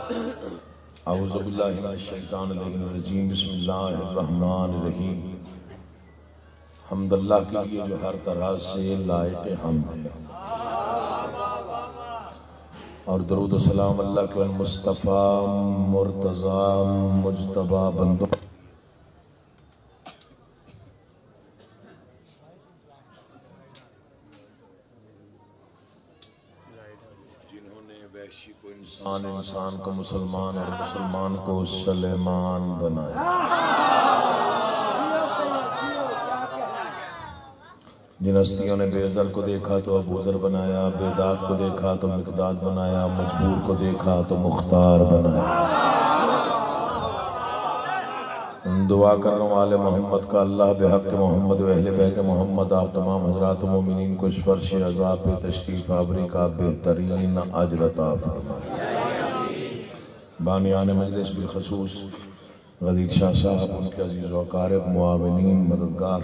औज़ु बिल्लाहि मिनश शैतानिर रजीम। बिस्मिल्लाहिर्रहमानिर्रहीम। हम्दुल्लाह के लिए जो हर तरह से लायक हम्द है, और दरूद व सलाम अल्लाह के मुस्तफ़ा मुर्तज़ा मुज्तबा बंदों जिन्होंने वहशी को इंसान, इंसान को मुसलमान और मुसलमान को सुलेमान बनाया, जिन हस्तियों ने बेज़र को देखा तो अबूज़र बनाया, बेदात को देखा तो मिक़दाद बनाया, मजबूर को देखा तो मुख्तार बनाया। दुआ करने वाले मोहम्मद का अल्लाह बेहक़ मोहम्मद व अहले बैत मोहम्मद आप तमाम हज़रात मोमिनीन को इस फर्श अज़ाब पे तशरीफ़ आवरी का बेहतरीन अज्र अता फरमाए। बानियान मजलिस बिलख़ुसूस गदीर शाह साहब, उनके अज़ीज़ व अक़ारिब, मुआविनीन, मददगार,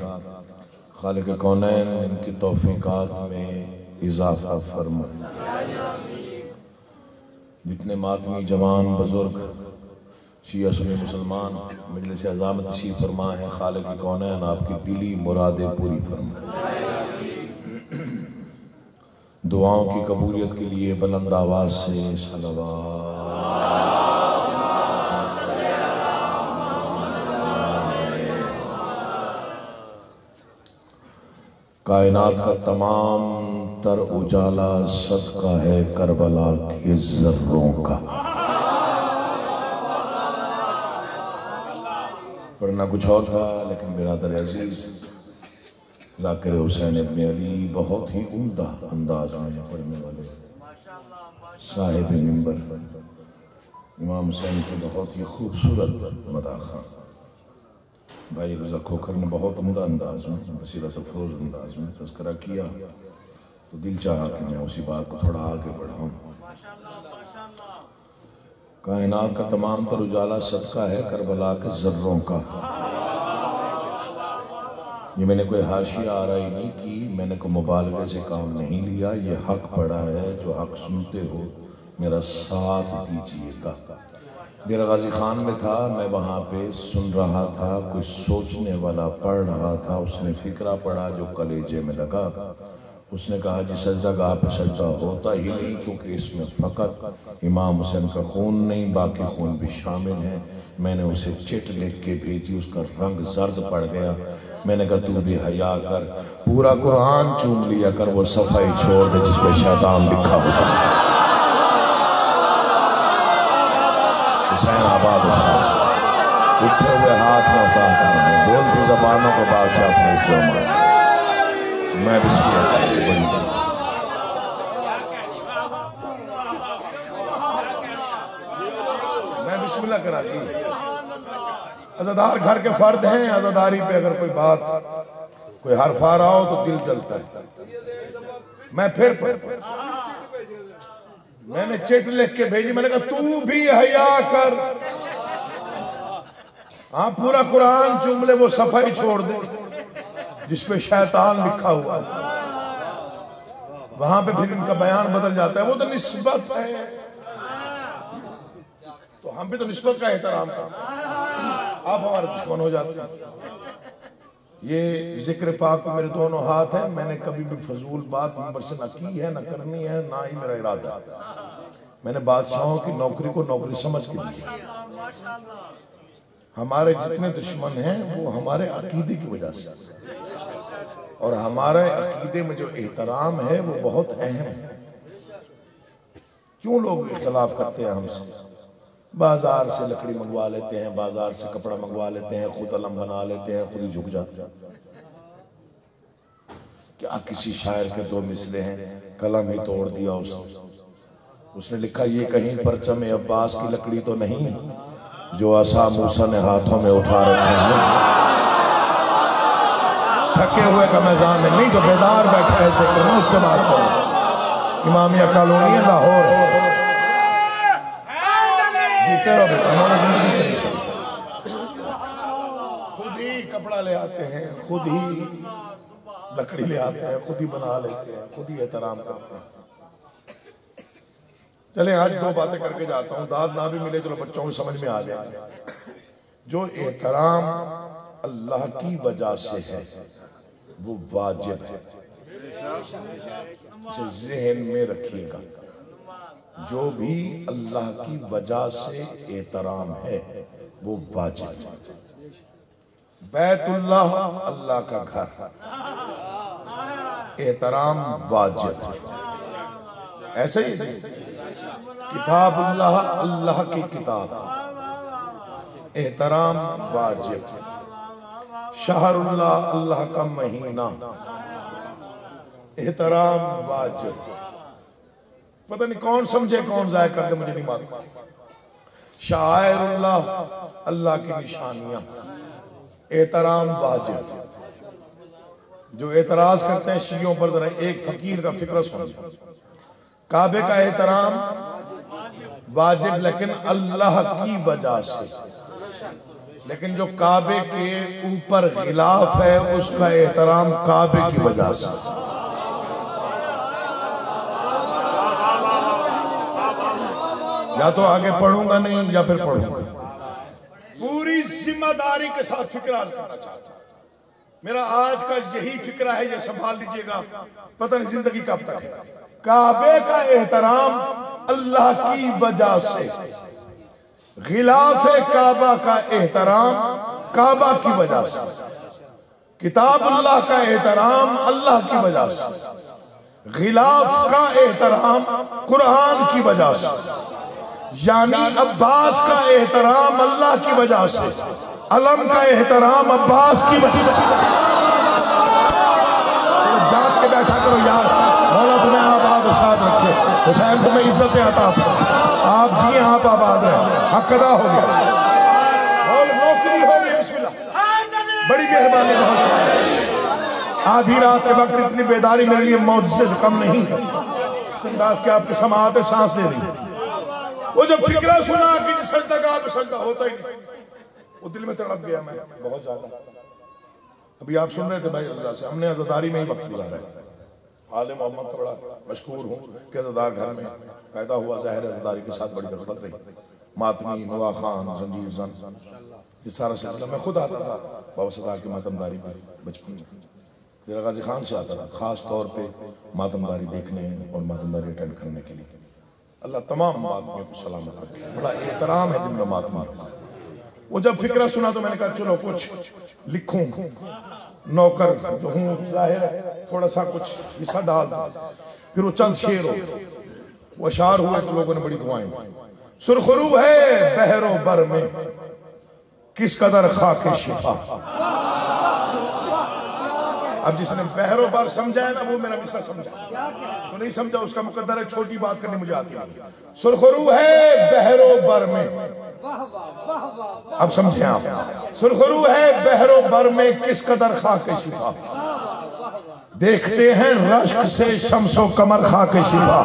खालिक़ कौनैन इनकी तौफ़ीक़ात में इज़ाफ़ा फरमाए। जितने मातमी जवान बुज़ुर्ग शिया सुन्नी मुसलमान मजलिस अज़ा में तशरीफ़ फरमा है, खालिक़ कौनैन आपकी दिली मुरादें पूरी फरमाए। दुआओं की कबूलियत के लिए बुलंद आवाज़ से सलवात। कायनात का तमाम तर उजाला सदका है करबला के ज़र्रों का, पढ़ना कुछ और था लेकिन बिरादर अजीज ज़ाकिर हुसैन इब्न अली बहुत ही उम्दा अंदाज में पढ़ने वाले साहिब मिंबर इमाम हुसैन की बहुत ही खूबसूरत मदाख़ा भाई रज़ा खोखर ने बहुत उम्दा अंदाज में, बसीरत अफरोज़ अंदाज में तज़किरा किया, तो दिल चाहा कि मैं उसी बात को थोड़ा आगे बढ़ाऊँ। कायनात का तमाम तर उजाला सदका है करबला के ज़र्रों का। ये मैंने कोई हाशिया आराई नहीं की, मैंने कोई मुबालगे से काम नहीं लिया, ये हक पड़ा है। जो हक सुनते हो मेरा साथ दीजिएगा। मेरा गाजी खान में था, मैं वहाँ पे सुन रहा था, कुछ सोचने वाला पढ़ रहा था, उसने फिक्रा पढ़ा जो कलेजे में लगा। उसने कहा जी सजदा गाह पे सजदा होता ही नहीं, क्योंकि इसमें फ़कत इमाम हुसैन का खून नहीं बाकी खून भी शामिल है। मैंने उसे चिट लिख के भेजी, उसका रंग जर्द पड़ गया। मैंने कहा तू भी हया कर, पूरा कुरान चूम लिया कर, वो सफाई छोड़ दे जिसमें शैतान लिखा होता है। हुसैन आबाद उठे हुए हाथ में उठाता हूँ, बोलती ज़बानों को बादशाह अपने क्यों मार। मैं बिस्मिल्लाह करा दी। अज़ादार घर के फर्द हैं, अज़ादारी पे अगर कोई बात कोई हर्फ आ रहा हो तो दिल जलता है। मैं फिर मैंने चिट लिख के भेजी, मैंने कहा तू भी हया कर, हाँ पूरा कुरान चूम ले, वो सफाई छोड़ दे जिसपे शैतान लिखा हुआ है। वहां पे फिर इनका बयान बदल जाता है। वो तो निस्बत है, तो हम भी तो निस्बत का एहतराम करते हैं, आप हमारे दुश्मन हो जाते हैं। ये जिक्र पाक पे मेरे दोनों हाथ हैं। मैंने कभी भी फजूल बात नंबर से न की है, न करनी है, ना ही मेरा इरादा। मैंने बादशाहों की नौकरी को नौकरी समझ के दी। हमारे जितने दुश्मन हैं वो हमारे अकीदे की वजह से, और हमारे अकीदे में जो एहतराम है वो बहुत अहम है। क्यों लोग इख्तलाफ करते हैं हमसे? बाजार से लकड़ी मंगवा लेते हैं, बाजार से कपड़ा मंगवा लेते हैं, खुद अलम बना लेते हैं, खुद ही झुक जाते हैं। क्या किसी शायर के दो मिसरे हैं, कलम ही तोड़ दिया उसने लिखा ये कहीं परचम अब्बास की लकड़ी तो नहीं जो आसा मूसा ने हाथों में उठा रखे हैं। थके हुए का मैदान में नहीं, जो बेदार बैठा है उससे बात करो। इमामिया कॉलोनी है लाहौर, जीते रहो बेटा। खुद ही कपड़ा ले आते हैं, खुद ही लकड़ी ले आते हैं, खुद ही बना लेते हैं, खुद ही एहतराम करते हैं। चले आज दो बातें करके जाता हूँ, दाद ना भी मिले चलो बच्चों को समझ में आ जाए। जो एहतराम अल्लाह की वजह से है वो वाजिब है, इसे ज़हन में रखिएगा। जो भी अल्लाह की वजह से एहतराम है वो वाजिब है। बैतुल्लाह अल्लाह का घर, एहतराम वाजिब। ऐसे ही किताबुल्लाह अल्लाह की किताब, एहतराम वाजिब। शहरुल्लाह अल्लाह का महीना, एहतराम वाजिब। पता नहीं कौन समझे कौन जाय कर दे, मुझे नहीं मालूम। शायरुल्लाह अल्लाह की निशानियां, एहतराम वाजिब। जो एतराज करते हैं शियों पर, जरा एक फकीर का फिक्र सुनो। काबे का एहतराम वाजिब लेकिन अल्लाह की वजह से, लेकिन जो काबे के ऊपर खिलाफ है उसका एहतराम काबे की वजह से। या तो आगे पढ़ूंगा नहीं या फिर पढ़ूंगा। पूरी जिम्मेदारी के साथ फिक्र आज करना चाहता हूं। मेरा आज का यही फिक्रा है, ये संभाल लीजिएगा, पता नहीं जिंदगी कब तक है। काबे का एहतराम अल्लाह की वजह से, गिलाफ काबा का एहतराम काबा की वजह से, किताब अल्लाह का एहतराम अल्लाह की वजह से, गिलाफ का एहतराम कुरान की वजह से, यानी अब्बास का एहतराम अल्लाह की वजह से, अलम का एहतराम अब्बास की वजह से। जाग के बैठा करो यार, मौला तुम्हें आबाद साथ रखे, हुसैन तुम्हें इज्जत अता फरमाए, आप जी आप आबाद रहे, हक अदा हो गया, नौकरी हो गई, बिस्मिल्लाह, बड़ी मेहरबानी। बहुत आधी रात के वक्त इतनी बेदारी मेरे लिए मौजूद से कम नहीं है। संदास के आपके समात है, सांस ले रही। वो जब फिक्रा सुना कि सजदा का सजदा होता ही नहीं, वो दिल में तड़प गया मैं बहुत ज्यादा। अभी आप सुन रहे थे भाई रजा से, हमने अज़ादारी में ही वक्त गुजारा है। आले मोहम्मद का बड़ा मशकूर हूँ कि अज़ादार घर में पैदा हुआ, ज़ाहिर अज़ादारी के साथ बड़ी रग़बत रही। मातमी, नवा खान, जंजीर जन, ये सारा सिलसिला। मैं खुद आता था बाबा सदार की मातमदारी पर बचपन में, मेरा गाजी खान से आता था खास तौर पे मातमदारी देखने और मातमदारी अटेंड करने के लिए। अल्लाह तमाम मातमियों को सलामत रखे, बड़ा एहतराम है जिनका मातमी। वो जब फिक्रा सुना तो मैंने कहा चलो कुछ लिखूं, नौकर जो हूँ जाहिर है थोड़ा सा कुछ हिस्सा डाल। फिर वो चंद शेर हो, वो अशार हुए तो लोगों ने बड़ी दुआएं। सुरखरू है बहरो बर में किस कदर खाके शिफा। अब जिसने बहरो बार समझा है ना वो मेरा मिसरा समझा, वो नहीं समझा उसका मुकद्दर है। छोटी बात करनी मुझे आती नहीं। सुरखरू है बहरो बर में, अब समझे आप, सुरखरू है बहरो बर में किस कदर खाके शिफा। देखते हैं रश्क से शम्सो कमर खाके शिफा।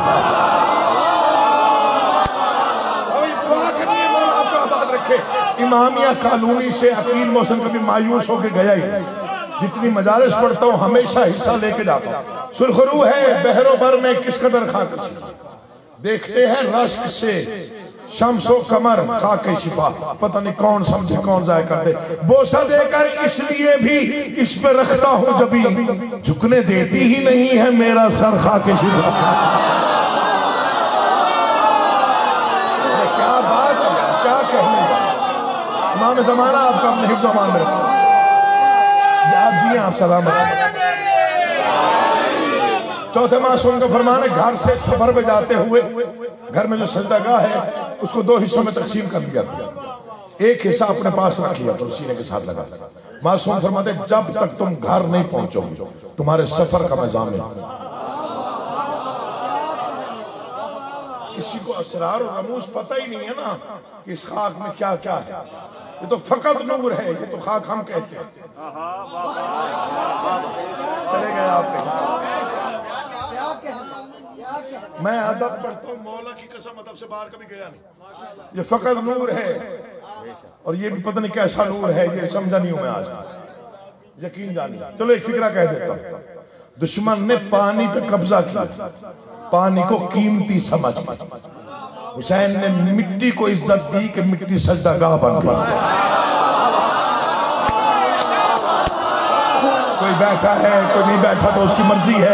आपका आबाद रखे। इमामिया कॉलोनी से अकील मोहसिन कभी मायूस होके गया ही, जितनी मजालिस पढ़ता हूँ हमेशा हिस्सा लेके जाता हूँ। सुरखरू है बहरो बर में किस कदर खाके शिफा। देखते हैं रश्क से शम्सो कमर खाके शिफा। पता नहीं कौन समझे कौन जाय कर दे। बोसा देकर इसलिए भी इस पे रखता हूँ जबी, झुकने देती ही नहीं है मेरा सर खाके शिफा। क्या बात है, क्या कहने इमाम ज़माना आपका अपने हिफ्ज़ अमान में रखा। आप जी आप सलामत। चौथे मासूम का फरमान है, घर से सफर में जाते हुए घर में जो सजदागाह है उसको दो हिस्सों में तकसीम कर दिया। एक हिस्सा अपने पास रख लिया तो सीने के साथ लगा। मासूम फरमाते जब तक तुम घर नहीं पहुंचोगे तुम्हारे सफर का मैं ज़ामिन। किसी को असरार और रमूज पता ही नहीं है ना इस खाक में क्या क्या है। ये तो फकत नूर है, ये तो खाक हम कहते हैं। चले गए आप। मैं अदब पढ़ता हूँ, मौला की कसम अदब से बाहर कभी गया नहीं। ये फकत नूर है और ये भी पता नहीं कैसा नूर है, ये समझा नहीं हूं मैं आज, यकीन जानिए। चलो एक फिक्रा कह देता हूं। दुश्मन ने पानी पे कब्जा किया, पानी को कीमती समझ हुसैन ने मिट्टी को इज्जत दी कि मिट्टी सजदागाह बन गई। कोई बैठा है कोई नहीं बैठा तो उसकी मर्जी है।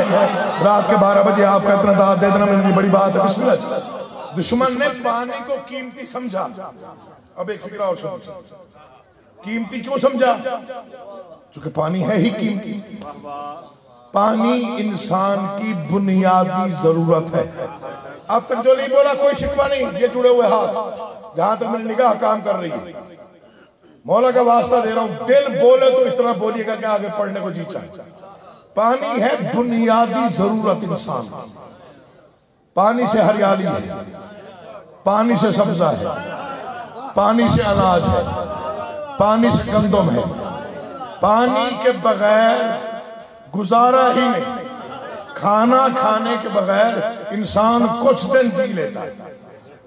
रात के 12 बजे आपका इतना दाद दे देना मेरी बड़ी बात है। बिस्मिल्लाह। दुश्मन ने पानी को कीमती समझा। अब एक फिक्रा और सुनो, कीमती क्यों समझा? क्योंकि पानी है ही कीमती। पानी इंसान की बुनियादी जरूरत है। अब तक जो नहीं बोला कोई शिकवा नहीं, ये जुड़े हुए हाथ जहां तक मेरी निगाह काम कर रही है, मौला का वास्ता दे रहा हूं, दिल बोले तो इतना बोलिएगा कि आगे पढ़ने को जी चाहे। पानी है बुनियादी जरूरत इंसान। पानी से हरियाली है, पानी से सब्जा है, पानी से अनाज है, पानी से गंदम है। पानी के बगैर गुजारा ही नहीं। खाना खाने के बगैर इंसान कुछ दिन जी लेता है,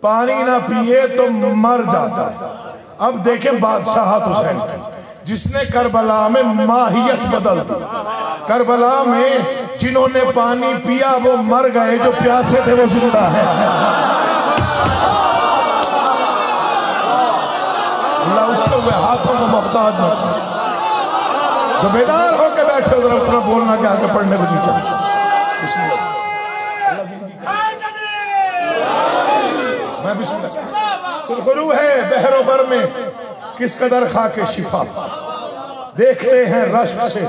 पानी ना पिए तो मर जाता है। अब देखें बादशाह हुसैन जिसने करबला में माहियत बदल दी। करबला में जिन्होंने पानी पिया वो मर गए, जो प्यासे थे वो जिंदा है। उठे हुए हाथों को मोहताज मत, जो बेदार होकर बैठे उधर उतना बोलना के आगे पढ़ने को जी चाहे। मैं बिस्मिल्लाह। सुरखरू है बहरो बर में किस कदर खाके शिफा, देखते हैं रश्क से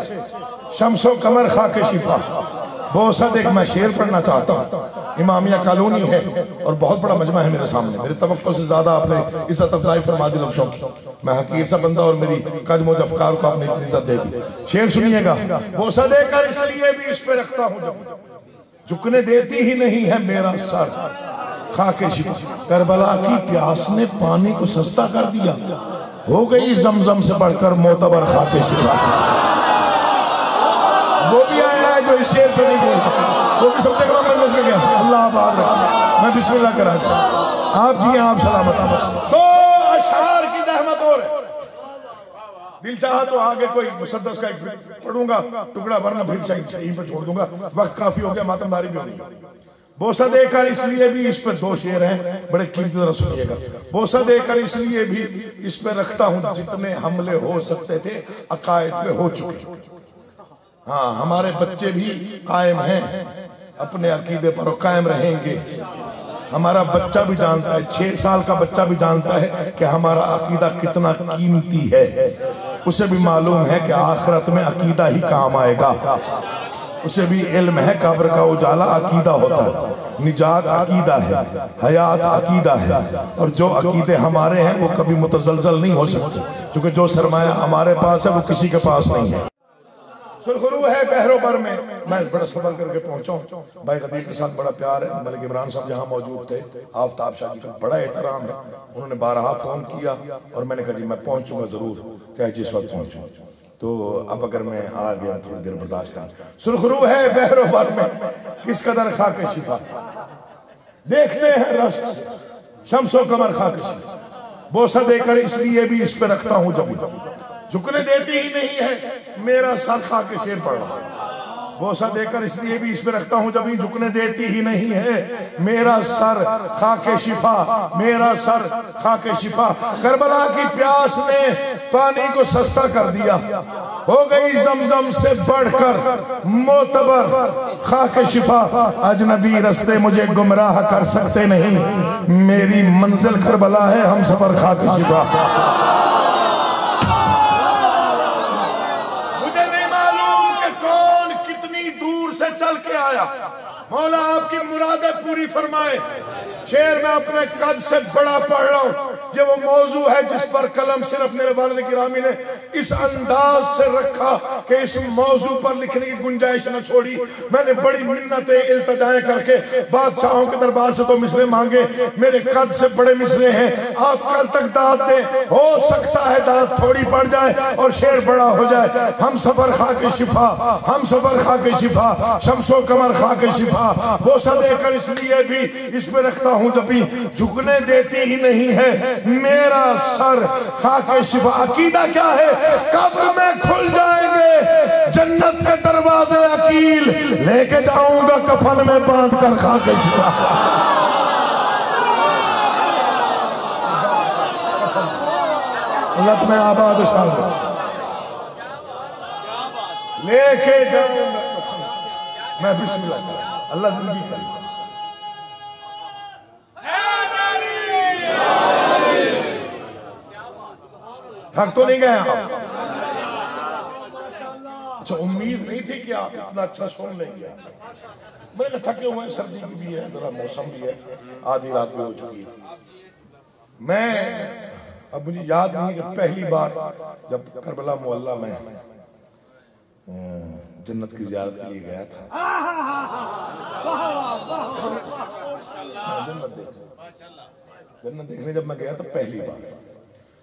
शम्सो कमर खाके शिफा। बहुत सा देख, मैं शेर पढ़ना चाहता हूँ। इमामिया कॉलोनी है और बहुत बड़ा मजमा है मेरे सामने। मेरे तवक्को से ज्यादा आपने इज्जत अफजाई फरमा दी लफ्ज़ों की। मैं हकीर सा बंदा और मेरी कदमों अफकार को आपने इतनी इज्जत दे दी। शेर सुनिएगा। बोसा देकर इसलिए भी इस पे रखता हूँ जब झुकने देती ही नहीं है मेरा सर खाके शिफा। करबला की प्यास ने पानी को सस्ता कर दिया, हो गई जमजम से बढ़कर मोतबर खाके शिफा। वो भी आया है जो इस शेर से नहीं बोला, वो भी सब जगह में गया। अल्लाह आबाद रहा। मैं बिस्मिल्लाह करा आप जी आप सलामत। दो अशआर की रहमत और दिल चाहा तो आगे कोई मुसद्दस का पढ़ूंगा टुकड़ा, वरना फिर सही पर छोड़ दूंगा। वक्त काफी हो गया, मातमदारी भी होगी। बोसा देकर इसलिए भी इस पर दो शेर हैं बड़े कीमती, तरह सुनिएगा। बोसा देकर इसलिए भी इस पर रखता हूं जितने हमले हो सकते थे अकायद पे हो चुके। हाँ, हमारे बच्चे भी कायम हैं अपने अकीदे पर और कायम रहेंगे। हमारा बच्चा भी जानता है, 6 साल का बच्चा भी जानता है कि हमारा अकीदा कितना कीमती है। उसे भी मालूम है कि आखिरत में अकीदा ही काम आएगा। उसे भी इल्म है कब्र का उजाला अकीदा होता है, निजात अकीदा है, हयात अकीदा है। और जो अकीदे हमारे हैं वो कभी मुतजलजल नहीं हो सकते, क्योंकि जो सरमाया हमारे पास है वो किसी के पास नहीं है। सुरखरू है बहरों पर में मैं बड़ा सफर करके पहुंचा हूँ। भाई गदीर के साथ बड़ा प्यार है। मलिक इमरान साहब यहाँ मौजूद थे, आफ्ताब शाह जी का बड़ा एहतराम है। उन्होंने 12 फोन किया और मैंने कहा जी मैं पहुंचूंगा जरूर, चाहे जिस वक्त पहुंचूं। तो अब अगर मैं आ गया थोड़ी देर बर्दाश्त कर। सुरखरू है बहरों पर में किस कदर खाके शिफा, देखते हैं रश्क से शम्सो कमर खाके शिफा। बोसा देकर इसलिए भी इस पे रखता हूँ जब झुकने देती ही नहीं है मेरा सर खाके शेर पड़ रहा। बोसा देकर इसलिए भी इस पे रखता हूँ जब झुकने देती ही नहीं है मेरा सर खाके शिफा, मेरा सर खाके शिफा। करबला की प्यास ने पानी को सस्ता कर दिया, हो गई जमजम से बढ़कर मोतबर खाके शिफा। अजनबी रस्ते मुझे गुमराह कर सकते नहीं, मेरी मंजिल करबला है हम सफर खाके शिफा। चल के आया, मौला आपकी मुरादें पूरी फरमाए। शेर में अपने कद से बड़ा पढ़ रहा हूँ, ये वो मौजू है जिस पर कलम सिर्फ मेरे वालिद गिरामी ने इस अंदाज से रखा कि इस मौजू पर लिखने की गुंजाइश न छोड़ी। मैंने बड़ी मिन्नतें इल्तजाएं करके बादशाहों के दरबार से तो मिसरे मांगे, मेरे कद से बड़े मिसरे हैं, आप कल तक दाद दें, हो सकता है दाद थोड़ी पड़ जाए और शेर बड़ा हो जाए। हम सफर खा के शिफा, हम सफर खा के शिफा, शम्सो कमर खा के शिफा। बोसा देकर इसलिए भी इस पे रखता हूँ जब भी झुकने देती ही नहीं है मेरा सर खाके शिफा। अकीदा क्या है? कब्र में खुल जाएंगे जन्नत के दरवाजे अकील, लेके जाऊंगा कफन में बांध कर खाके शिफा। अल्लाह तुम्हें आबाद शाद लेके जाऊंगा मैं बिस्मिल्लाह। अल्लाह जिंदगी करे। थक तो नहीं गए आप? अच्छा, उम्मीद नहीं थी कि आप इतना अच्छा सुन लेंगे। मैंने थके हुए हैं, सर्दी की भी है, जरा मौसम भी है, आधी रात भी हो चुकी है। मैं अब मुझे याद नहीं कि पहली बार जब करबला मोहल्ला में जन्नत की ज़ियारत के लिए गया था, जन्नत देखने जब मैं गया तो पहली बार,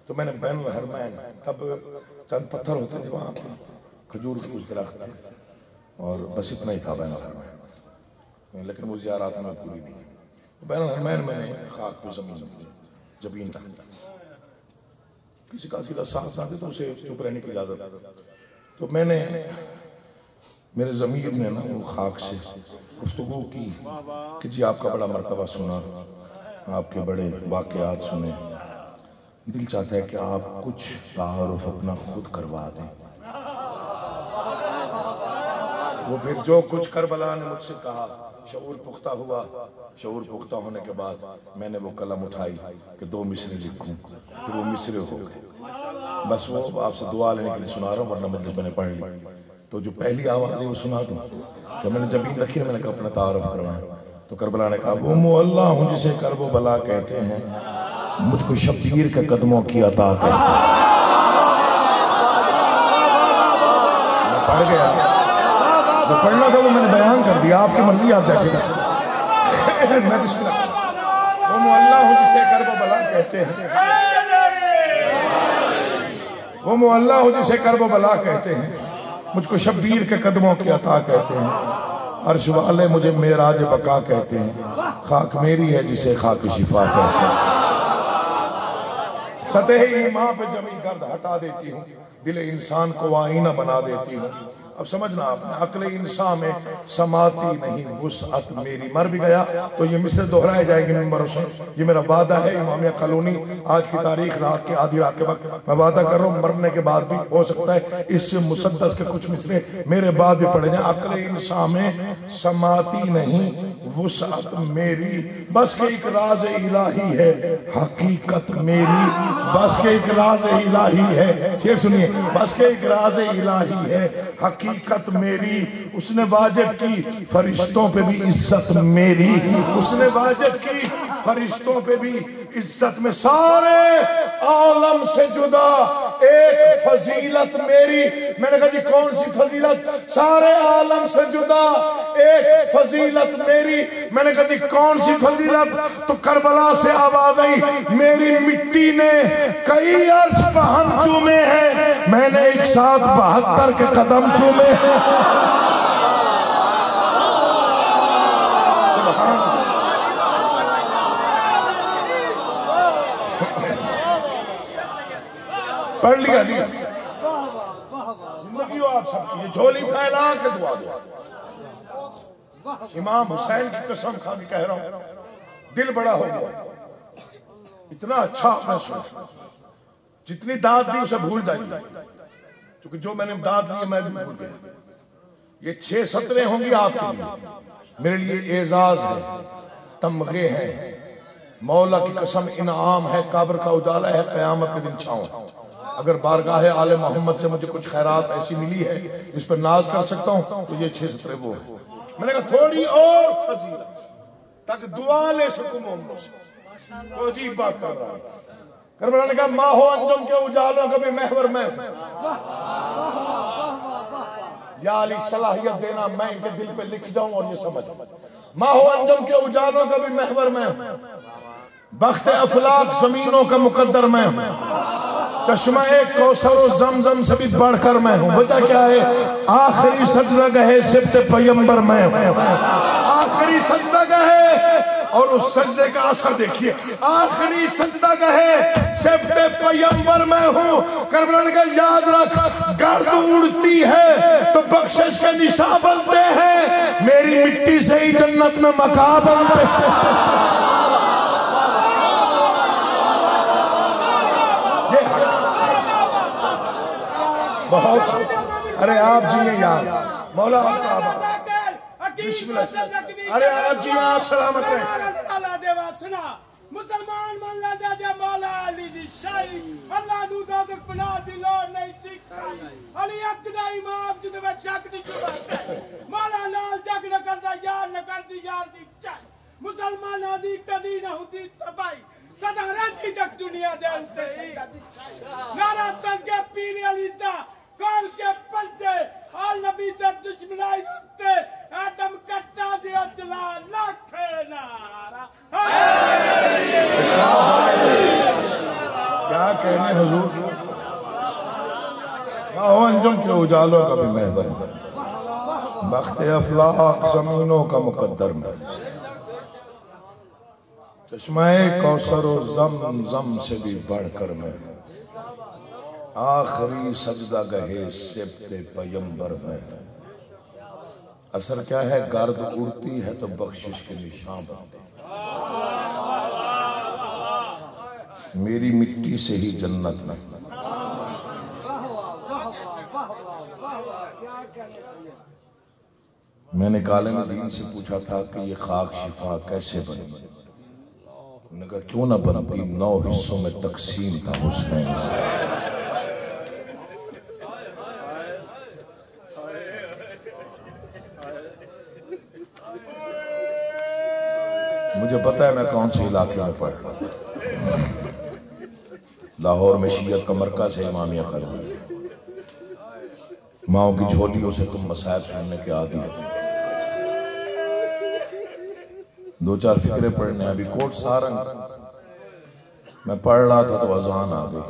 तो मैंने बैन हरमैन, तब चंद पत्थर होते थे वहाँ पे, खजूर के कुछ दरख्त थे और बस इतना ही था बैन हरमैन, लेकिन वो ज़ियारत में पूरी नहीं। तो बैन हरमैन मैंने खाक पे जमीन रख दी। किसी का अकीदा साफ ना दे तो उसे चुप रहने की इजाज़त। तो मैंने मेरे ज़मीर ने ना वो खाक से गुफ्तगू की कि जी आपका बड़ा मर्तबा सुना, आपके बड़े वाक़यात सुने, दिल चाहता है कि आप कुछ तारुफ अपना खुद करवा दें। वो फिर जो कुछ करबला ने मुझसे कहा, शऊर पुख्ता हुआ। शऊर पुख्ता होने के बाद मैंने वो कलम उठाई कि 2 मिसरे लिखूं, फिर वो मिसरे हो गए। बस वो आपसे दुआ लेने के लिए सुना रहा हूँ, वरना मजलिस मैंने पढ़ ली। तो जो पहली आवाज़ है वो सुना दूँ। तो मैंने जमीन रखी, मैंने कहा अपना तारुफ करवाएं। तो करबला ने कहा, वो मुअल्ला हूँ जिसे करबो बला कहते हैं, मुझको शब्बीर के कदमों की अता कर। मैं पढ़ गया, जो पढ़ना था वो मैंने बयान कर दिया, आपकी मर्जी, आप जैसे मैं बिस्मिल्लाह। वो मुअल्ला हूँ जिसे करबो बला कहते हैं, वो मुअल्ला हूँ जिसे करबो बला कहते हैं, मुझको शब्बीर के कदमों की अता कहते हैं, अर्श वाले मुझे मेराज बका कहते हैं, खाक मेरी है जिसे खाक शिफा कहते हैं। सतह ईमान पे जमी गर्द हटा देती हूँ, दिल इंसान को आईना बना देती हूँ। अब समझना आपने, अक्ल इंसान में समाती नहीं वुसअत मेरी। मर भी गया तो ये मिसरे दोहराए जाएंगे मिंबर से। ये मेरा वादा है, इमामिया कॉलोनी आज की तारीख रात के आधी रात के वक्त मैं वादा कर रहा हूँ, मरने के बाद भी हो सकता है इससे मुसद्दस के कुछ मिसरे मेरे बाद भी पढ़े जाए। अक्ल इंसान में समाती नहीं वुसअत मेरी, बस के एक राज इलाही है हकीकत मेरी, बस के एक राज इलाही है। शेर सुनिए, बस के एक राज इलाही है हकीकत मेरी। उसने वाजिब की फरिश्तों पे भी इज्जत मेरी, उसने वाजिब की फरिश्तों पे भी इज्जत में। सारे आलम से जुदा एक फजीलत मेरी। मैंने कहा जी कौन सी फजीलत? सारे आलम से जुदा एक फजीलत मेरी। मैंने कहा जी कौन सी फजीलत? तो करबला से आवाज आई, मेरी मिट्टी ने कई अर्श पहन चूमे हैं, मैंने एक साथ 72 के कदम चूमे हैं। पढ़ लिया जी, जिंदगी हो आप सबकी, ये झोली फैला के दुआ दो। इमाम हुसैन की कसम खा के कह रहा हूं, दिल बड़ा हो गया। इतना अच्छा आपने सोचा, जितनी दाद दी उसे भूल जाइए, क्योंकि जो मैंने दाद दी मैं भी भूल गया। ये 6 सतरें होंगी आपके लिए, मेरे लिए एजाज है, तमगे हैं, मौला की कसम इनाम है, काबर का उजाला है, क़यामत के दिन छाँव। अगर बारगाह आले मोहम्मद से मुझे कुछ खैरात ऐसी मिली है जिस पर नाज कर सकता हूं तो ये 6 सतरें वो है। मैंने कहा थोड़ी और फजीलत तक दुआ ले सकूं मोहम्मद से, तो अजीब बात कर रहा है। करबला ने कहा माहो अंजुम के उजालों का भी महवर मैं, या अली सलाहियत देना मैं इनके दिल पे लिख जाऊं और ये समझ। माहो अंजुम के उजालों का भी महवर मैं, बख्त अफलाक जमीनों का मुकद्दर मैं हूं, चश्मा एक कौसर और जमजम से भी बढ़कर मैं हूं। वजह क्या है? आखिरी सजदा है सिफ्त पैगंबर मैं हूं, आखिरी सजदा है। और उस सजदे का असर देखिए, आखिरी सजदा है सिफ्त पैगंबर मैं हूं। करबला ने कहा याद रख, गर्द उड़ती है तो बख्शिश के निशा बनते हैं, मेरी मिट्टी से ही जन्नत में मकान बनते हैं। बहुत अरे आप जिए यार, मौला आपका आभार। अरे आप जिए, आप सलामत हैं। मुसलमान मन लेंदा जे मौला अली दी शाही अल्लाह नू दोज़ख बना दी लोड़ नहीं सिखता अली हक दा इमाम जिदे विच शक दी जुबान मौला नाल जग न करदा यार न करदी यार दी चाह मुसलमानां दी कदी न हुंदी तबाही सदा रहंदी जग दुनिया दे उत्ते नारा सन के पीर अली दा कौल के पंजे आल नबी दे दुश्मनाई उत्ते आदम कट्टा दे चला लाख नारा क्या कहने हुजूर, अंजुम के उजालों का भी महबर बख्त अफलाक जमीनों का मुकद्दर में चश्माए कौसर ज़म से भी बढ़कर मैं आखिरी सजदा गहे सिबते पैगंबर में। असर क्या है, गर्द उड़ती है तो बख्शिश के निशान बनते, मेरी मिट्टी से ही जन्नत में। मैंने कालिम दीन से पूछा था कि ये खाक शिफा कैसे बनी, उन्होंने कहा क्यों ना बनती, 9 हिस्सों में तकसीम था हुस्नैन से। मुझे पता है मैं कौन से इलाके में पढ़ रहा हूं। लाहौर में शियत का मरकज़ है इमामिया कॉलोनी। माओ की झोलियों से तुम मसाइब सुनने के आदी हो। 2-4 फिक्रे पढ़ने, अभी कोट सारंग मैं पढ़ रहा था तो अजान आ गई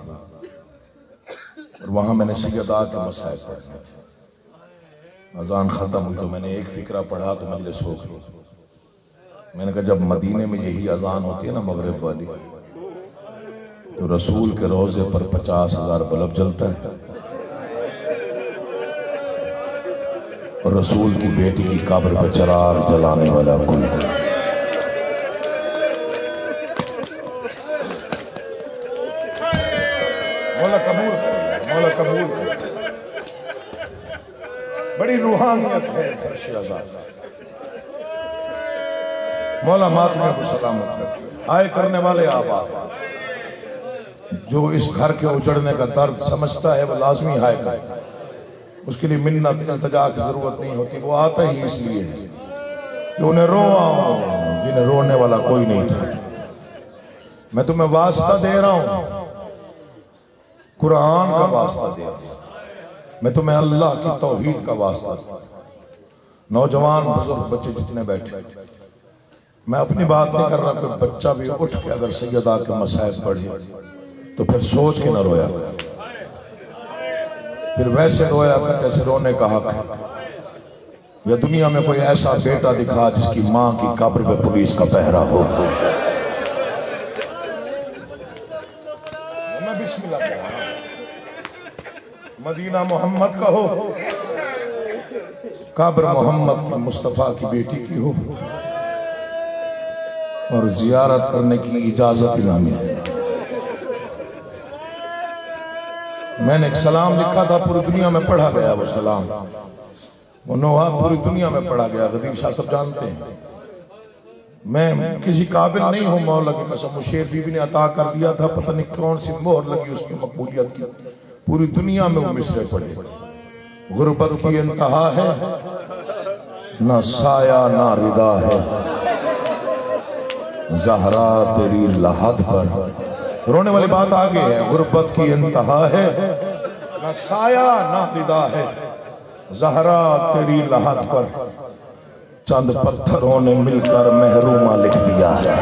और वहां मैंने सैयदा के मसाइब पढ़ने थे। अजान खत्म हुई तो मैंने एक फिक्रा पढ़ा तो मजलिस हो गई। मैंने कहा जब मदीने में यही अजान होती है ना मगरिब वाली, तो रसूल के रोजे पर 50,000 बल्ब जलता है और रसूल की बेटी की कब्र पर चिराग जलाने वाला कोई नहीं। मौला कबूल कर, मौला कबूल कर। बड़ी रूहानियत है फर्श आज़ाद। मौला मातमे को सलामत रखे। आए करने वाले आबाद, जो इस घर के उजड़ने का दर्द समझता है वो लाजमी हाय करता है, उसके लिए मिन्नत इल्तिजा की जरूरत नहीं होती। वो आता ही इसलिए है कि उन्हें रोवाऊं जिन्हें रोने वाला कोई नहीं था। मैं तुम्हें वास्ता दे रहा हूं, कुरान का वास्ता दे रहा हूं, मैं तुम्हें अल्लाह की तौहीद का वास्ता दे रहा हूं। नौजवान बुजुर्ग बच्चे जितने बैठे, मैं अपनी बात नहीं कर रहा, कोई बच्चा भी उठ के अगर सैयदा के मसाइब पढ़े तो फिर सोच के न रोया, फिर वैसे रोया कर जैसे रोने का हक है। या दुनिया में कोई ऐसा बेटा दिखा जिसकी मां की कब्र पे पुलिस का पहरा हो। मैं बिस्मिल्लाह कह रहा हूं, मदीना मोहम्मद का हो, कब्र मोहम्मद की मुस्तफा की बेटी की हो और जियारत करने की इजाजत ही ना मिले। मैंने एक सलाम लिखा था, पूरी दुनिया में पढ़ा गया वो सलाम, वो नोहा पूरी दुनिया में पढ़ा गया। गदीर शाह सब जानते हैं। मैं किसी काबिल नहीं हूं, मौला की कसम। शेर बीबी ने अता कर दिया था, पता नहीं कौन सी मोहर लगी उसकी मकबूलियत की। पूरी दुनिया में वो मिसरे पढ़े। गुर्बत की इंतहा है, ना साया ना रिदा है, ज़हरा तेरी लहद पर। रोने वाली बात आगे है। गुर्बत की इंतहा है, ना साया ना रिदा है, ज़हरा तेरी लहद पर। चंद पत्थरों ने मिलकर महरूमा लिख दिया है।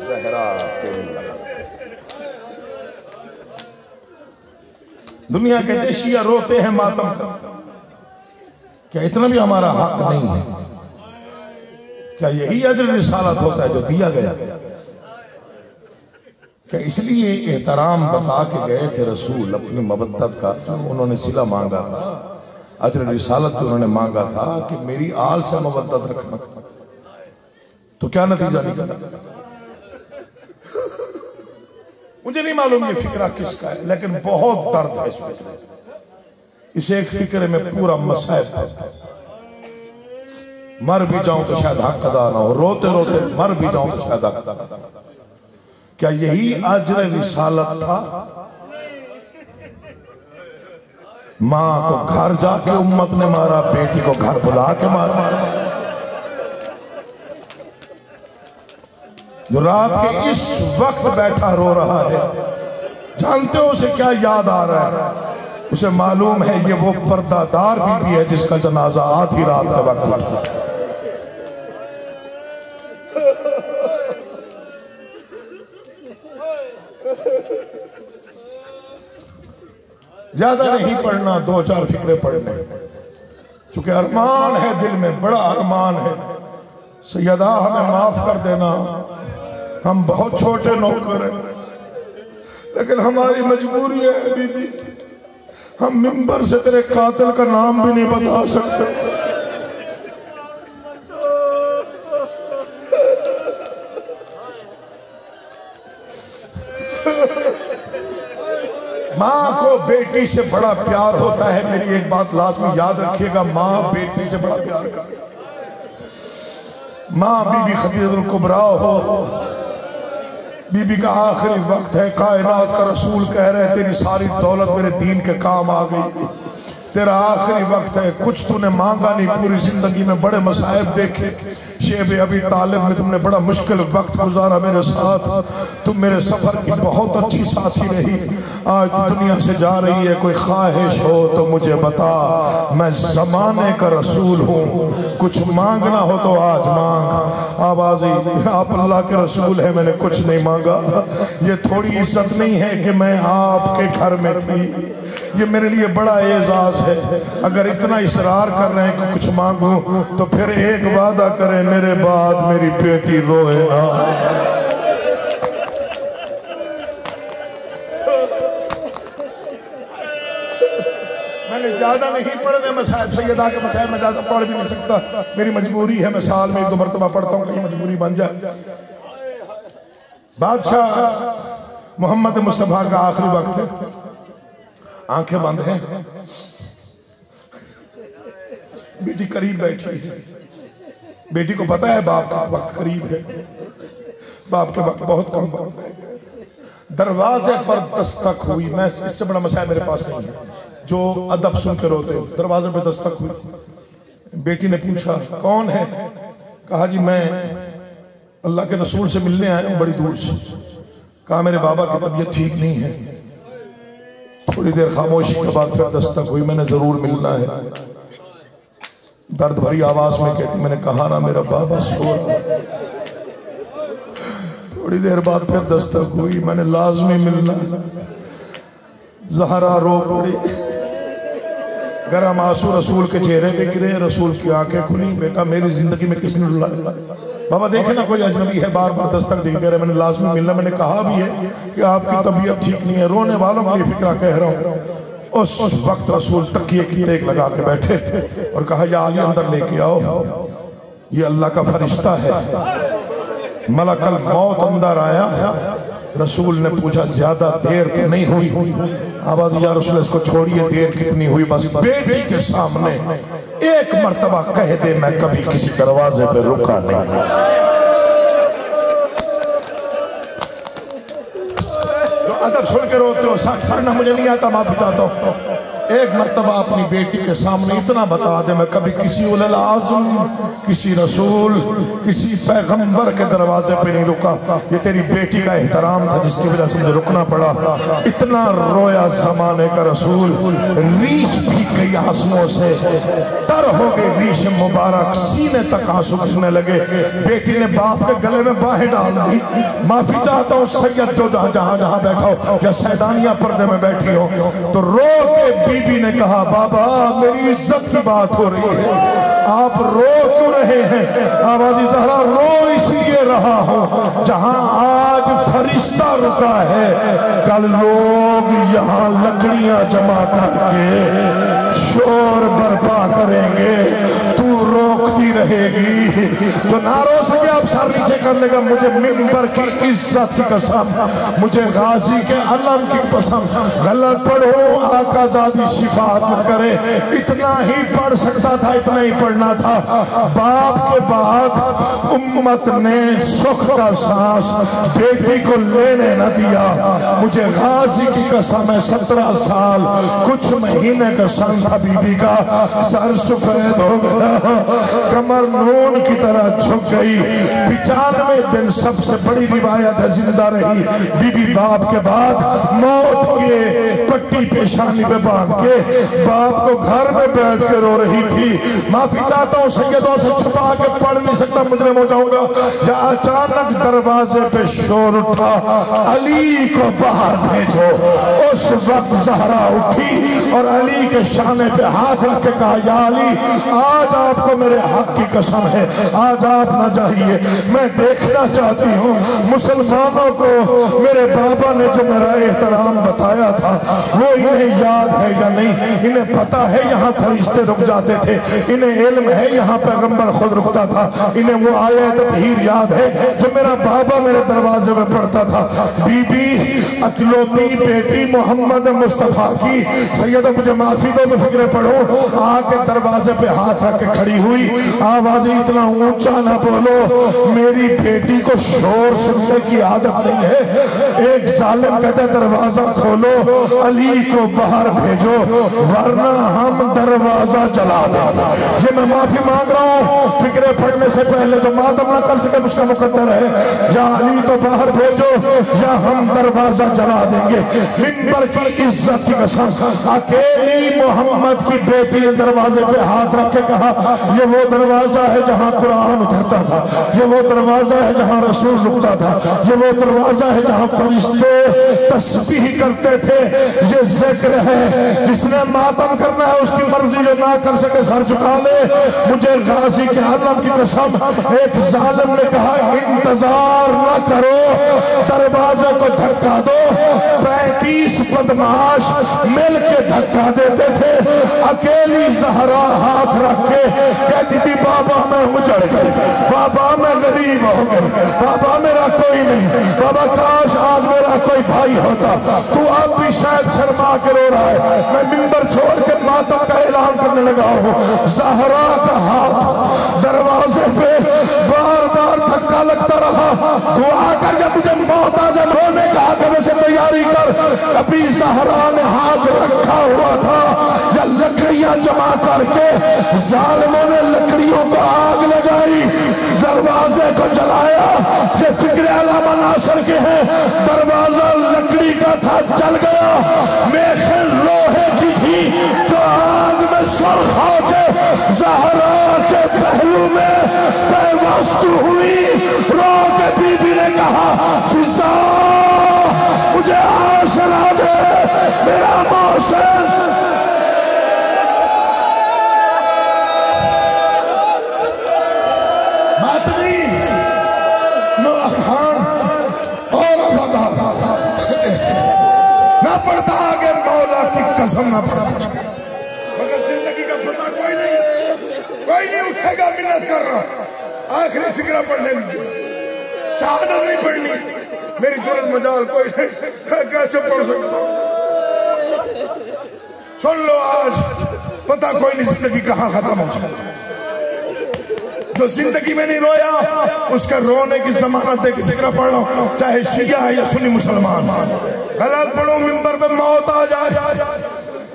ज़हरा तेरी लहद। दुनिया के देशिया रोते हैं मातम का, क्या इतना भी हमारा हक नहीं है? क्या यही अजर रिसालत होता है जो दिया गया? क्या इसलिए एहतराम बता के गए थे रसूल अपनी मबद्दत का, जो उन्होंने सिला मांगा था, अजर रिसालत जो उन्होंने मांगा था कि मेरी आल से मबद्दत रखना, तो क्या नतीजा निकला? मुझे नहीं मालूम ये फिक्रा किसका है, लेकिन बहुत दर्द है इस फिक्रे। इस एक फिक्रे में पूरा मसाइब है। मर भी जाऊं तो शायद हक अदा ना हो, रोते रोते मर भी जाऊं तो शायद हक अदा ना हो। क्या यही अजर रिसालत था? मां को घर जाके उम्मत ने मारा, बेटी को घर बुला के मारा। जो रात के इस वक्त बैठा रो रहा है, जानते हो उसे क्या याद आ रहा है? उसे मालूम है ये वो पर्दादार बीबी है जिसका जनाजा आधी रात के वक्त उठा। ज्यादा नहीं पढ़ना, 2-4 फिक्रे पढ़ने, क्योंकि अरमान है दिल में, बड़ा अरमान है। सैयदा हमें माफ कर देना, हम बहुत छोटे नौकर हैं, लेकिन हमारी मजबूरी है बीबी, हम मिंबर से तेरे कातिल का नाम भी नहीं बता सकते। माँ को बेटी से बड़ा प्यार होता है। मेरी एक बात लाजमी याद रखिएगा, माँ बेटी से बड़ा प्यार करती है। माँ बीबी खदीजतुल कुबरा हो, बीबी का आखिरी वक्त है, कायनात का रसूल कह रहे हैं तेरी सारी दौलत मेरे दीन के काम आ गई, तेरा आखिरी वक्त है, कुछ तूने मांगा नहीं, पूरी जिंदगी में बड़े मसाइब देखे, शेब अबी तालिब में तुमने बड़ा मुश्किल वक्त गुजारा मेरे साथ, तुम मेरे सफर की बहुत अच्छी साथी रही, आज दुनिया से जा रही है, कोई ख्वाहिश हो तो मुझे बता, मैं जमाने का रसूल हूँ, कुछ मांगना हो तो आज मांग। आवाज़ आप अल्लाह के रसूल है, मैंने कुछ नहीं मांगा, ये थोड़ी इज्जत नहीं है कि मैं आपके घर में थी, ये मेरे लिए बड़ा एजाज है। अगर इतना इसरार कर रहे हैं कि कुछ मांगू तो फिर एक वादा करें, मेरे बाद मेरी बेटी रोए ना। मैंने ज्यादा नहीं पढ़ने मसाइब, सैयदा के मसाइब में ज्यादा पढ़ भी नहीं सकता, मेरी मजबूरी है, मैं साल में 1-2 मरतबा पढ़ता हूँ, कहीं मजबूरी बन जाए। बादशाह मोहम्मद मुस्तफा का आखिरी वक्त है, आंखें बंद हैं, बेटी करीब बैठी है, बेटी को पता है बाप का वक्त करीब है, बाप के वक्त बहुत कम वक्त है। दरवाजे पर दस्तक हुई, मैं इससे बड़ा मसाइल मेरे पास नहीं है, जो अदब सुन के रोते हो। दरवाजे पे दस्तक हुई, बेटी ने पूछा कौन है? कहा जी मैं अल्लाह के रसूल से मिलने आया हूं बड़ी दूर से। कहा मेरे बाबा की तबीयत ठीक नहीं है। थोड़ी देर खामोशी के बाद फिर दस्तक हुई, मैंने जरूर मिलना है। दर्द भरी आवाज में कहती, मैंने कहा ना मेरा बाबा सो रहा। थोड़ी देर बाद फिर दस्तक हुई, मैंने लाजमी मिलना है। ज़हरा रो पड़ी, गरम आंसू रसूल के चेहरे पे गिरे, रसूल की आंखें खुली, बेटा मेरी जिंदगी में किसने रुलाया? बाबा देखे ना कोई अजनबी है, बार बार दस्तक दे रहे, मैंने लाजमी मिलना, मैंने कहा भी है कि आपकी तबीयत ठीक नहीं है। रोने वालों को ये फिक्रा कह रहा हूँ। उस वक्त रसूल तकिए की टेक लगा के बैठे थे और कहा या अली अंदर लेके आओ, ये अल्लाह का फरिश्ता है। मलकल मौत अंदर आया, रसूल ने पूछा ज्यादा देर तो नहीं हुई? आवाज या रसूल इसको छोड़िए, देर कितनी हुई, बस बेटी के सामने एक मर्तबा कह दे मैं कभी किसी दरवाजे पे रुका नहीं। जो अदब सुन के रोते हो, सच पढ़ना मुझे नहीं आता, माफी चाहता हूँ। एक मर्तबा अपनी बेटी के सामने इतना बता दे मैं कभी किसी उलल आज़म, किसी रसूल, किसी पैगंबर के दरवाजे पे नहीं रुका। ये तेरी बेटी का एहतराम था जिसकी वजह से मुझे रुकना पड़ा। इतना रोया जमाने का रसूल, रीश भी कई आंसुओं से तर हो गई, रीश मुबारक सीने तक आंसू गिरने लगे। बेटी ने बाप के गले में बाहें डाल दी। माफी चाहता हूँ सैयद जो जहां जहां बैठा हो या सैदानिया पर्दे में बैठी हो, तो रो के बीबी ने कहा बाबा मेरी इज्जत की बात हो रही है, आप रो क्यों रहे हैं? आवाज़ ज़हरा रो इसलिए रहा हूं जहां आज फरिश्ता रुका है, कल लोग यहां लकड़ियां जमा करके शोर बर्पा करेंगे। तू रोकती रहे कहेगी तो नारों से भी आप सर नीचे कर लेगा। मुझे मिंबर की इज्जत की कसम, मुझे गाजी के अलम की कसम, गलत पढ़ो आकाजादी शिफात करे। इतना ही पढ़ सकता था, इतना ही पढ़ना था। बाप के बाद उम्मत ने सुख का सांस बेटी को लेने न दिया। मुझे गाजी की कसम है 17 साल कुछ महीने का सन था बीबी का, सर सफेद हो गया, कमर नून की तरह झुक गई। 95 दिन सबसे बड़ी रिवायत है जिंदा रही बीबी बाप के बाद। मौत के पट्टी पेशानी पे बांध के बाप को घर में बैठ के रो रही थी। माफी चाहता हूँ सैयदों से छुपा के पढ़ नहीं सकता, मुजरिम हो जाऊंगा। या अचानक दरवाजे पे शोर उठा, अली को बाहर भेजो। उस वक्त ज़हरा उठी और अली के शाने पे हाथ रख के कहा, या अली आज आपको मेरे हक की कसम है, आज आप न जाइए। मैं देखना चाहती हूँ मुसलमानों को मेरे बाबा ने जो मेरा एहतराम बताया था वो इन्हें याद है या नहीं। इन्हें पता है यहाँ फरिश्ते रुक जाते थे, इन्हें इल्म है यहाँ पैगंबर खुद रुकता था। इन्हें वो आयत तहीर याद है जो मेरा बाबा मेरे दरवाजे में पढ़ता था। बीबी अकलौती बेटी मोहम्मद मुस्तफा की सैयद, मुझे माफी दो तो फिक्र पढ़ो। आके दरवाजे पे हाथ रख के खड़ी हुई, आवाज इतना ऊंचा ना बोलो, मेरी बेटी को शोर सुनने की आदत नहीं है। एक जालिम कहते दरवाजा खोलो, अली को बाहर भेजो वरना हम दरवाजा जला देंगे। ये मैं माफी मांग रहा हूँ, फिक्रे पढ़ने से पहले जो मातम ना कर सके उसका मुकद्दर है। या अली को बाहर भेजो या हम दरवाजा जला देंगे। मिंबर की इज्जत की कसम, अकेली मोहम्मद की बेटी ने दरवाजे पे हाथ रख के कहा, ये वो दरवाजा है जहाँ कुरान उतरता था, ये वो दरवाजा है जहाँ रसूल रुकता था, ये वो दरवाजा है जहाँ फरिश्ते तस्बीह करते थे। ये जिक्र है जिसने मातम करना है उसकी मर्जी, जो ना कर सके सर झुका ले। मुझे गाजी के आलम की कसम, एक जालिम ने कहा इंतजार न करो, दरवाजे को धक्का दो। 35 बदमाश मिल के धक्का देते थे। अकेली ज़हरा हाथ रख के कहती थी, बाबा मैं उजड़ गई, बाबा मैं गरीब हो गई, बाबा मेरा कोई नहीं, बाबा काश आज मेरा कोई भाई होता। तू अब भी शायद शर्मा के रो रहा है। मैं मिंबर छोड़ के मातम का ऐलान करने लगा हूँ। ज़हरा का हाथ दरवाजे पे बार बार धक्का लगता रहा। दुआ कर जब मुझे मौत आ जाए, रोने का आगे से तैयारी कर। अभी ज़हरा ने हाथ रखा हुआ था या लकड़ियां जमा करके जालिमों ने लकड़ियों को आग लगाई, दरवाजे को जलाया। ये फिक्र अलामा नासर के हैं, दरवाजा लकड़ी का था जल गया। मेखल लोहे की थी तो आग में सुर्ख होके ज़हरा के पहलू में पेवस्तु हुई। रो के बीबी ने कहा, फिजा मुझे आसरा दे मेरा मौसम। ना पड़ता आगे मौला की कसम ना पड़ता, मगर जिंदगी का पता कोई नहीं उठेगा। मिन्नत कर रहा, आखिरी फिक्रा पढ़ने दीजिए, शहादत नहीं पढ़नी। मेरी जरूरत मजाल कोई नहीं, कैसे पढ़ सकता हूँ? सुन लो, आज पता कोई नहीं जिंदगी कहाँ खत्म हो जाए। जो जिंदगी में नहीं रोया उसका रोने की जमानत दे के जिक्र पढ़ लो, चाहे शिया है या सुन्नी मुसलमान। गलत पढ़ो, मिंबर पे मौत आ जाए,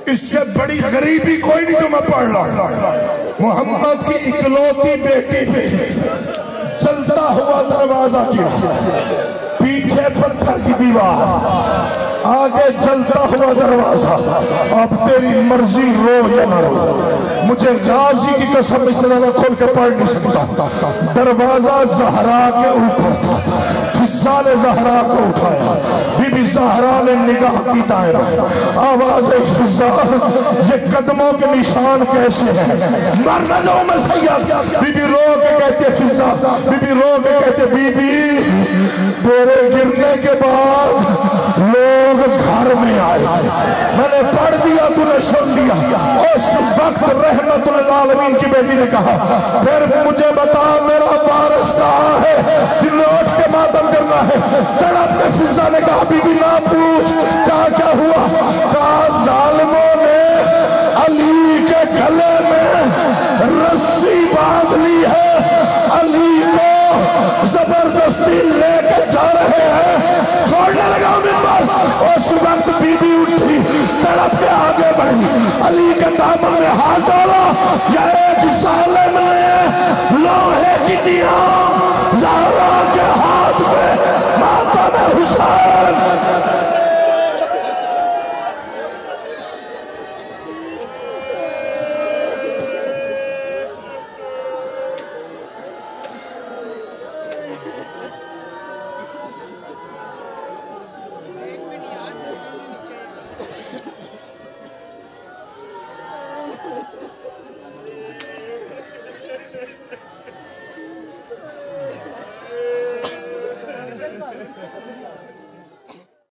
इससे बड़ी गरीबी कोई नहीं जो मैं पढ़ रहा। मोहम्मद की इकलौती बेटी पे चलता हुआ दरवाजा किया, पीछे पत्थर की दीवार, आगे जलता हुआ दरवाजा। अब तेरी मर्जी रो या न रो, मुझे गाजी की कसम इससे ज्यादा खोल के पढ़ नहीं सकता। दरवाजा ज़हरा के ऊपर था, फिजा ने ज़हरा को उठाया, बीबी ज़हरा ने निगाह की दायरा आवाज़ फिजा, ये कदमों के निशान कैसे हैं। मरनों में सैयद बीबी रो के कहते फिजा, बीबी रो के कहते बीबी तेरे गिरने के बाद लोग घर में आए, मैंने पढ़ दिया तूने सुन दिया। उस वक्त रहमतुल आलमीन की बेटी ने कहा फिर मुझे बता मेरा वारिस कहाँ है, जिन्हें उठ के मातम करना है। तड़प के फिजा ने कहा बीबी ना पूछ, कहा क्या हुआ, कहा जालिमों ने अली के गले में रस्सी बांध ली है, अली को जबरदस्ती लेके जा रहे हैं। छोड़ने लगा मिंबर। उस वक्त बीबी उठी, तड़प के आगे बढ़ी, अली के दामन में हाथ डाला, या एक जालिम ने लोहे की दिया ज़हरा के हाथ में मातम हुसैन।